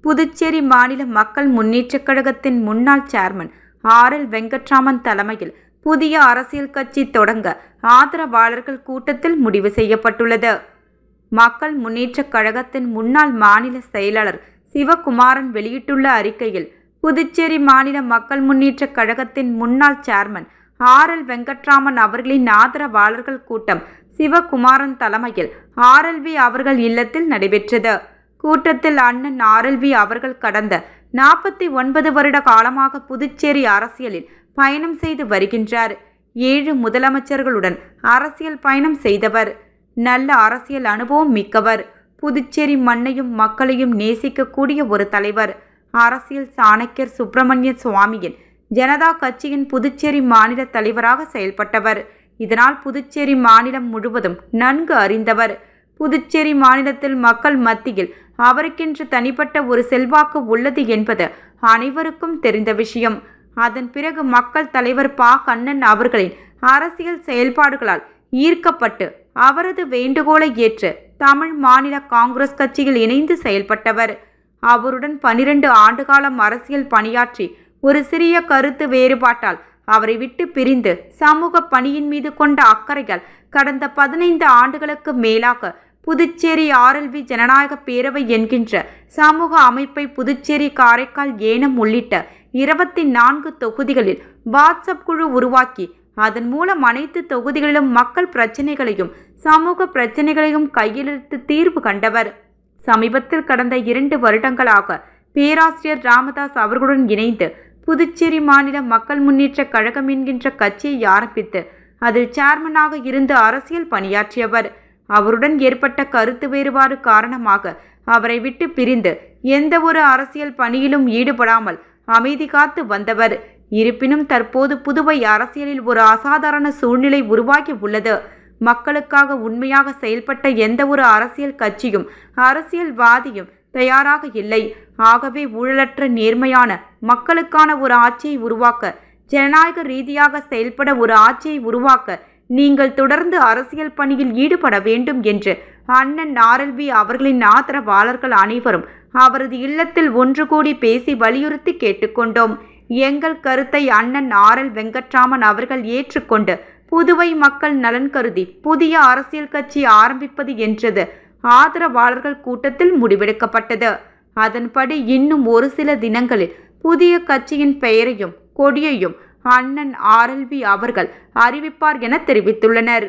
புதுச்சேரி மாநில மக்கள் முன்னேற்றக் கழகத்தின் முன்னாள் சேர்மன் RL வெங்கட்ராமன் தலைமையில் புதிய அரசியல் கட்சி தொடங்க ஆதரவாளர்கள் கூட்டத்தில் முடிவு செய்யப்பட்டுள்ளது. மக்கள் முன்னேற்றக் கழகத்தின் முன்னாள் மாநில செயலாளர் சிவகுமாரன் வெளியிட்டுள்ள அறிக்கையில், புதுச்சேரி மாநில மக்கள் முன்னேற்றக் கழகத்தின் முன்னாள் சேர்மன் RL வெங்கட்ராமன் அவர்களின் ஆதரவாளர்கள் கூட்டம் சிவகுமாரன் தலைமையில் RLV அவர்கள் இல்லத்தில் நடைபெற்றது. கூட்டத்தில் அண்ணன் RLV அவர்கள் கடந்த 49 வருட காலமாக புதுச்சேரி அரசியலில் பயணம் செய்து வருகின்றார். 7 முதலமைச்சர்களுடன் அரசியல் பயணம் செய்தவர். நல்ல அரசியல் அனுபவம் மிக்கவர். புதுச்சேரி மண்ணையும் மக்களையும் நேசிக்கக்கூடிய ஒரு தலைவர். அரசியல் சாணக்கியர் சுப்பிரமணிய சுவாமியின் ஜனதா கட்சியின் புதுச்சேரி மாநில தலைவராக செயல்பட்டவர். இதனால் புதுச்சேரி மாநிலம் முழுவதும் நன்கு அறிந்தவர். புதுச்சேரி மாநிலத்தில் மக்கள் மத்தியில் அவருக்கென்று தனிப்பட்ட ஒரு செல்வாக்கு உள்ளது என்பது அனைவருக்கும் தெரிந்த விஷயம். அதன் பிறகு மக்கள் தலைவர் கண்ணன் அவர்களின் அரசியல் செயல்பாடுகளால் ஈர்க்கப்பட்டு அவரது வேண்டுகோளை ஏற்று தமிழ் மாநில காங்கிரஸ் கட்சியில் இணைந்து செயல்பட்டவர். அவருடன் 12 ஆண்டுகாலம் அரசியல் பணியாற்றி ஒரு சிறிய கருத்து வேறுபாட்டால் அவரை விட்டு பிரிந்து சமூக பணியின் மீது கொண்ட அக்கறையால் கடந்த 15 ஆண்டுகளுக்கு மேலாக புதுச்சேரி RLV ஜனநாயக பேரவை என்கின்ற சமூக அமைப்பை புதுச்சேரி, காரைக்கால், ஏனம் உள்ளிட்ட 24 தொகுதிகளில் வாட்ஸ்அப் குழு உருவாக்கி அதன் மூலம் அனைத்து தொகுதிகளிலும் மக்கள் பிரச்சனைகளையும் சமூக பிரச்சனைகளையும் கையிலெடுத்து தீர்வு கண்டவர். சமீபத்தில் கடந்த 2 வருடங்களாக பேராசிரியர் ராமதாஸ் அவர்களுடன் இணைந்து புதுச்சேரி மாநில மக்கள் முன்னேற்றக் கழகம் என்கின்ற கட்சியை ஆரம்பித்து அதில் சேர்மனாக இருந்து அரசியல் பணியாற்றியவர். அவருடன் ஏற்பட்ட கருத்து வேறுபாடு காரணமாக அவரை விட்டு பிரிந்து எந்த ஒரு அரசியல் பணியிலும் ஈடுபடாமல் அமைதி காத்து வந்தவர். இருப்பினும் தற்போது புதுவை அரசியலில் ஒரு அசாதாரண சூழ்நிலை உருவாகி உள்ளது. மக்களுக்காக உண்மையாக செயல்பட்ட எந்த ஒரு அரசியல் கட்சியும் அரசியல்வாதியும் தயாராக இல்லை. ஆகவே ஊழலற்ற நேர்மையான மக்களுக்கான ஒரு ஆட்சியை உருவாக்க, ஜனநாயக ரீதியாக செயல்பட ஒரு ஆட்சியை உருவாக்க நீங்கள் தொடர்ந்து அரசியல் பணியில் ஈடுபட வேண்டும் என்று அண்ணன் RLV அவர்களின் ஆதரவாளர்கள் அனைவரும் அவரது இல்லத்தில் ஒன்று கூடி பேசி வலியுறுத்தி கேட்டுக்கொண்டோம். எங்கள் கருத்தை அண்ணன் RL வெங்கட்ராமன் அவர்கள் ஏற்றுக்கொண்டு புதுவை மக்கள் நலன் கருதி புதிய அரசியல் கட்சி ஆரம்பிப்பது என்றது ஆதரவாளர்கள் கூட்டத்தில் முடிவெடுக்கப்பட்டது. அதன்படி இன்னும் ஒரு சில தினங்களில் புதிய கட்சியின் பெயரையும் கொடியையும் அண்ணன் RLV அவர்கள் அறிவிப்பார் என தெரிவித்துள்ளனர்.